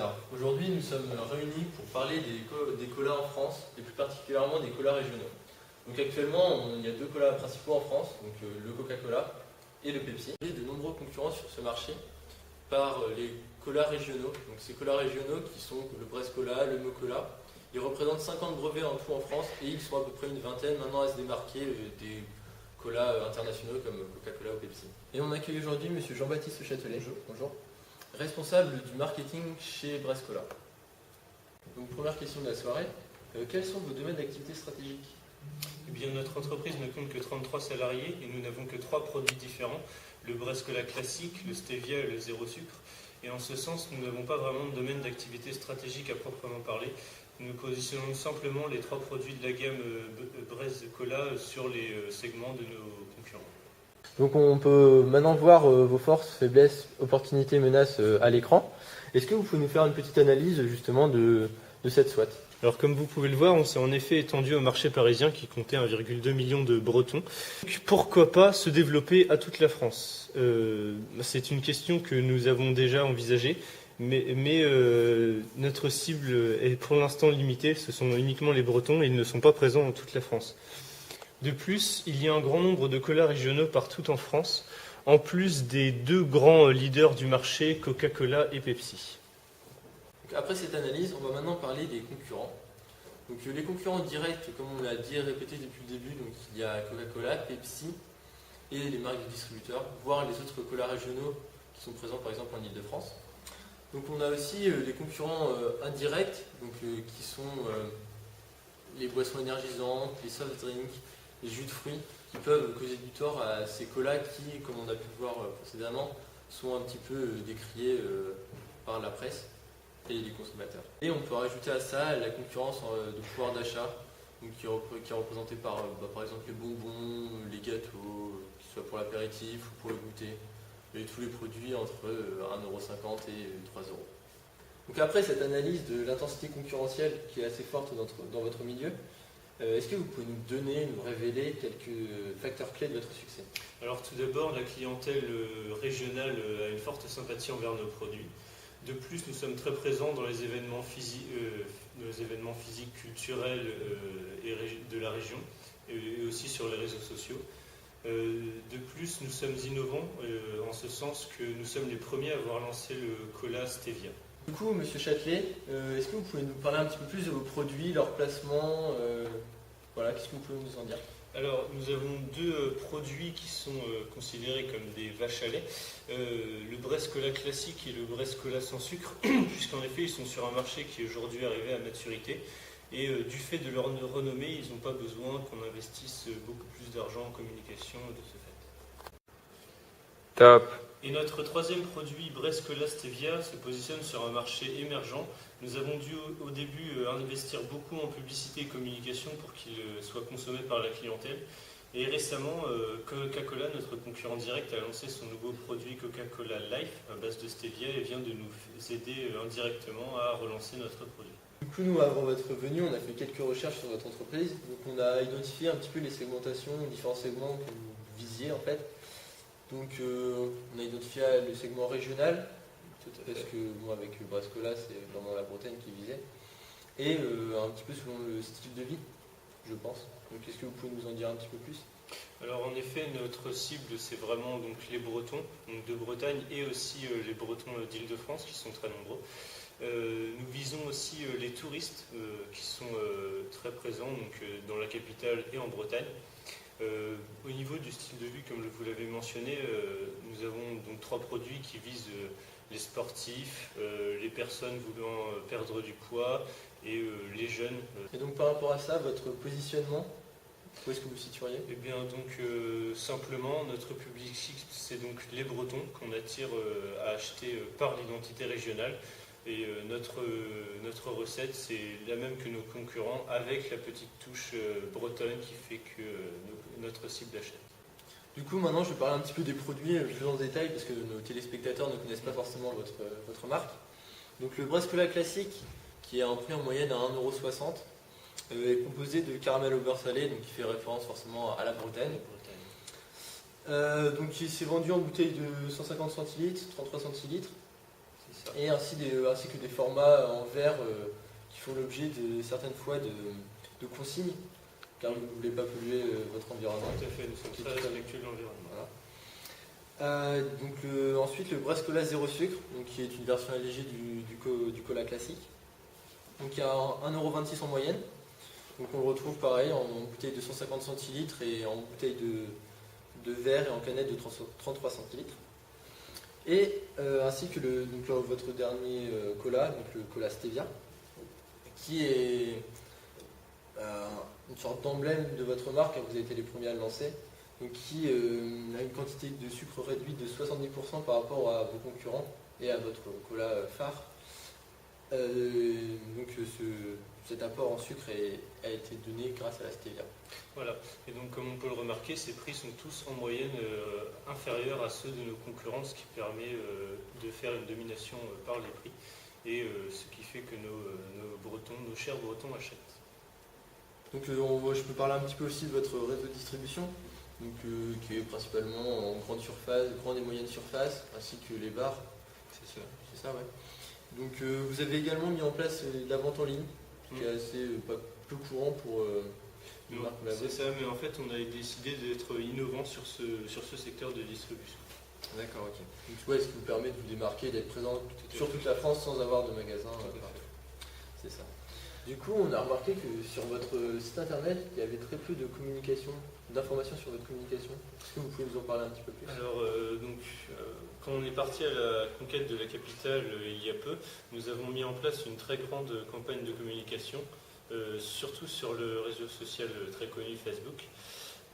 César. Aujourd'hui, nous sommes réunis pour parler des colas en France, et plus particulièrement des colas régionaux. Donc actuellement, il y a deux colas principaux en France, donc le Coca-Cola et le Pepsi. Il y a de nombreux concurrents sur ce marché par les colas régionaux. Donc ces colas régionaux qui sont le Brescola, le Mocola. Ils représentent 50 brevets en tout en France et ils sont à peu près une vingtaine maintenant à se démarquer des colas internationaux comme Coca-Cola ou Pepsi. Et on accueille aujourd'hui M. Jean-Baptiste Châtelet. Bonjour. Responsable du marketing chez Brescola. Donc première question de la soirée, quels sont vos domaines d'activité stratégiques? Eh bien, notre entreprise ne compte que 33 salariés et nous n'avons que 3 produits différents, le Brescola classique, le Stevia et le zéro sucre. Et en ce sens, nous n'avons pas vraiment de domaine d'activité stratégique à proprement parler. Nous positionnons simplement les 3 produits de la gamme Brescola sur les segments de nos concurrents. Donc on peut maintenant voir vos forces, faiblesses, opportunités, menaces à l'écran. Est-ce que vous pouvez nous faire une petite analyse justement de cette SWOT? Alors comme vous pouvez le voir, on s'est en effet étendu au marché parisien qui comptait 1,2 million de Bretons. Donc, pourquoi pas se développer à toute la France? C'est une question que nous avons déjà envisagée, mais notre cible est pour l'instant limitée. Ce sont uniquement les Bretons et ils ne sont pas présents dans toute la France. De plus, il y a un grand nombre de colas régionaux partout en France, en plus des 2 grands leaders du marché, Coca-Cola et Pepsi. Donc, après cette analyse, on va maintenant parler des concurrents. Donc les concurrents directs, comme on l'a dit et répété depuis le début, donc il y a Coca-Cola, Pepsi et les marques de distributeurs, voire les autres colas régionaux qui sont présents par exemple en Ile-de-France. Donc on a aussi les concurrents indirects, donc, qui sont les boissons énergisantes, les soft drinks, les jus de fruits, qui peuvent causer du tort à ces colas qui, comme on a pu le voir précédemment, sont un petit peu décriés par la presse et les consommateurs. Et on peut rajouter à ça la concurrence de pouvoir d'achat, qui est représentée par exemple les bonbons, les gâteaux, qu'ils soient pour l'apéritif ou pour le goûter, et tous les produits entre 1,50 € et 3 €. Donc après cette analyse de l'intensité concurrentielle qui est assez forte dans votre milieu, est-ce que vous pouvez nous donner, nous révéler quelques facteurs clés de votre succès? Alors tout d'abord, la clientèle régionale a une forte sympathie envers nos produits. De plus, nous sommes très présents dans les événements physiques, culturels de la région et aussi sur les réseaux sociaux. De plus, nous sommes innovants en ce sens que nous sommes les premiers à avoir lancé le cola Stevia. Du coup, Monsieur Châtelet, est-ce que vous pouvez nous parler un petit peu plus de vos produits, leur placement, voilà, qu'est-ce que vous pouvez nous en dire? Alors, nous avons 2 produits qui sont considérés comme des vaches à lait, le Brescola classique et le Brescola sans sucre, puisqu'en effet, ils sont sur un marché qui est aujourd'hui arrivé à maturité. Et du fait de leur renommée, ils n'ont pas besoin qu'on investisse beaucoup plus d'argent en communication de ce fait. Top. Et notre 3e produit, Brescola Stevia, se positionne sur un marché émergent. Nous avons dû au début investir beaucoup en publicité et communication pour qu'il soit consommé par la clientèle. Et récemment, Coca-Cola, notre concurrent direct, a lancé son nouveau produit Coca-Cola Life à base de Stevia et vient de nous aider indirectement à relancer notre produit. Du coup, nous, avant votre venue, on a fait quelques recherches sur votre entreprise. Donc on a identifié un petit peu les segmentations, les différents segments que vous visiez en fait. Donc on a identifié le segment régional, parce que bon, avec Brescola, c'est vraiment la Bretagne qui visait, et un petit peu selon le style de vie, je pense. Donc est-ce que vous pouvez nous en dire un petit peu plus? Alors en effet, notre cible, c'est vraiment donc, les Bretons donc de Bretagne et aussi les Bretons d'Île-de-France qui sont très nombreux. Nous visons aussi les touristes qui sont très présents donc, dans la capitale et en Bretagne. Au niveau du style de vie, comme vous l'avez mentionné, nous avons donc 3 produits qui visent les sportifs, les personnes voulant perdre du poids et les jeunes. Et donc par rapport à ça, votre positionnement, où est-ce que vous vous situeriez? Eh bien donc simplement notre public cible, c'est donc les Bretons qu'on attire à acheter par l'identité régionale. Et notre recette, c'est la même que nos concurrents, avec la petite touche bretonne qui fait que notre cible achète. Du coup, maintenant, je vais parler un petit peu des produits plus en détail, parce que nos téléspectateurs ne connaissent pas forcément votre marque. Donc le Brescola classique, qui est un prix en moyenne à 1,60 €, est composé de caramel au beurre salé, donc qui fait référence forcément à la Bretagne. Donc il s'est vendu en bouteille de 150 centilitres, 33 centilitres. C'est ça. Et ainsi que des formats en verre qui font l'objet certaines fois de consignes, car vous ne voulez pas polluer votre environnement. Tout à fait, nous sommes très respectueux de l'environnement. Voilà. Ensuite, le Brest Cola zéro sucre, donc, qui est une version allégée du cola classique. Donc il y a 1,26€ en moyenne. Donc on le retrouve pareil en bouteille de 150 centilitres et en bouteille de verre et en canette de 33 centilitres. Et ainsi que votre dernier cola, donc le cola Stevia, qui est une sorte d'emblème de votre marque, car vous avez été les premiers à le lancer, donc qui a une quantité de sucre réduite de 70% par rapport à vos concurrents et à votre cola phare. Cet apport en sucre a été donné grâce à la stevia. Voilà, et donc comme on peut le remarquer, ces prix sont tous en moyenne inférieurs à ceux de nos concurrents, ce qui permet de faire une domination par les prix, et ce qui fait que nos chers Bretons achètent. Donc je peux parler un petit peu aussi de votre réseau de distribution, donc, qui est principalement en grande surface, grande et moyenne surface, ainsi que les bars. C'est ça. C'est ça, ouais. Donc vous avez également mis en place la vente en ligne, ce qui est assez peu courant pour une marque comme la vôtre. C'est ça, mais en fait on a décidé d'être innovant sur ce secteur de distribution. D'accord, ok. Donc ouais, ce qui vous permet de vous démarquer, d'être présent sur toute la France sans avoir de magasin. C'est ça. Du coup, on a remarqué que sur votre site internet, il y avait très peu de communication, d'informations sur votre communication. Est-ce que vous pouvez nous en parler un petit peu plus? Alors, quand on est parti à la conquête de la capitale il y a peu, nous avons mis en place une très grande campagne de communication, surtout sur le réseau social très connu Facebook.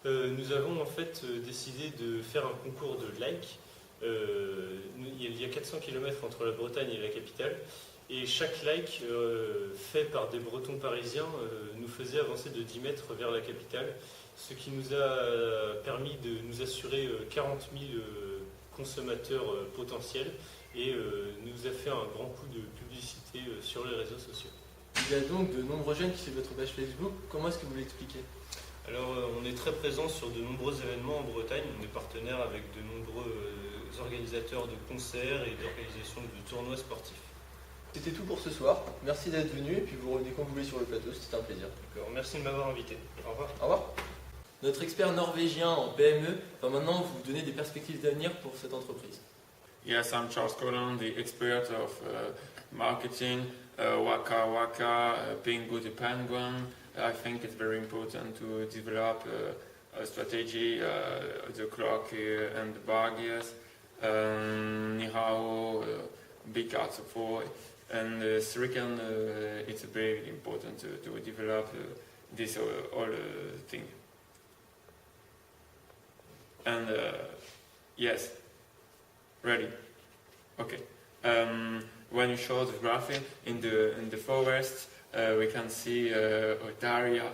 Nous avons en fait décidé de faire un concours de likes. Il y a 400 km entre la Bretagne et la capitale. Et chaque like fait par des Bretons parisiens nous faisait avancer de 10 mètres vers la capitale, ce qui nous a permis de nous assurer 40 000 consommateurs potentiels et nous a fait un grand coup de publicité sur les réseaux sociaux. Il y a donc de nombreux jeunes qui suivent votre page Facebook. Comment est-ce que vous l'expliquez? Alors on est très présent sur de nombreux événements en Bretagne. On est partenaire avec de nombreux organisateurs de concerts et d'organisation de tournois sportifs. C'était tout pour ce soir. Merci d'être venu et puis vous revenez quand vous voulez sur le plateau, c'était un plaisir. Merci de m'avoir invité. Au revoir. Au revoir. Notre expert norvégien en PME va maintenant vous donner des perspectives d'avenir pour cette entreprise. Yes, I'm Charles Colon, the expert of marketing, Waka Waka, Pingu the Penguin. I think it's very important to develop a strategy, the clock and the barriers, Nihao, big arts of war. And second, it's very important to develop this all thing. And yes, ready. Okay. When you show the graphic in the forest, we can see Otaria.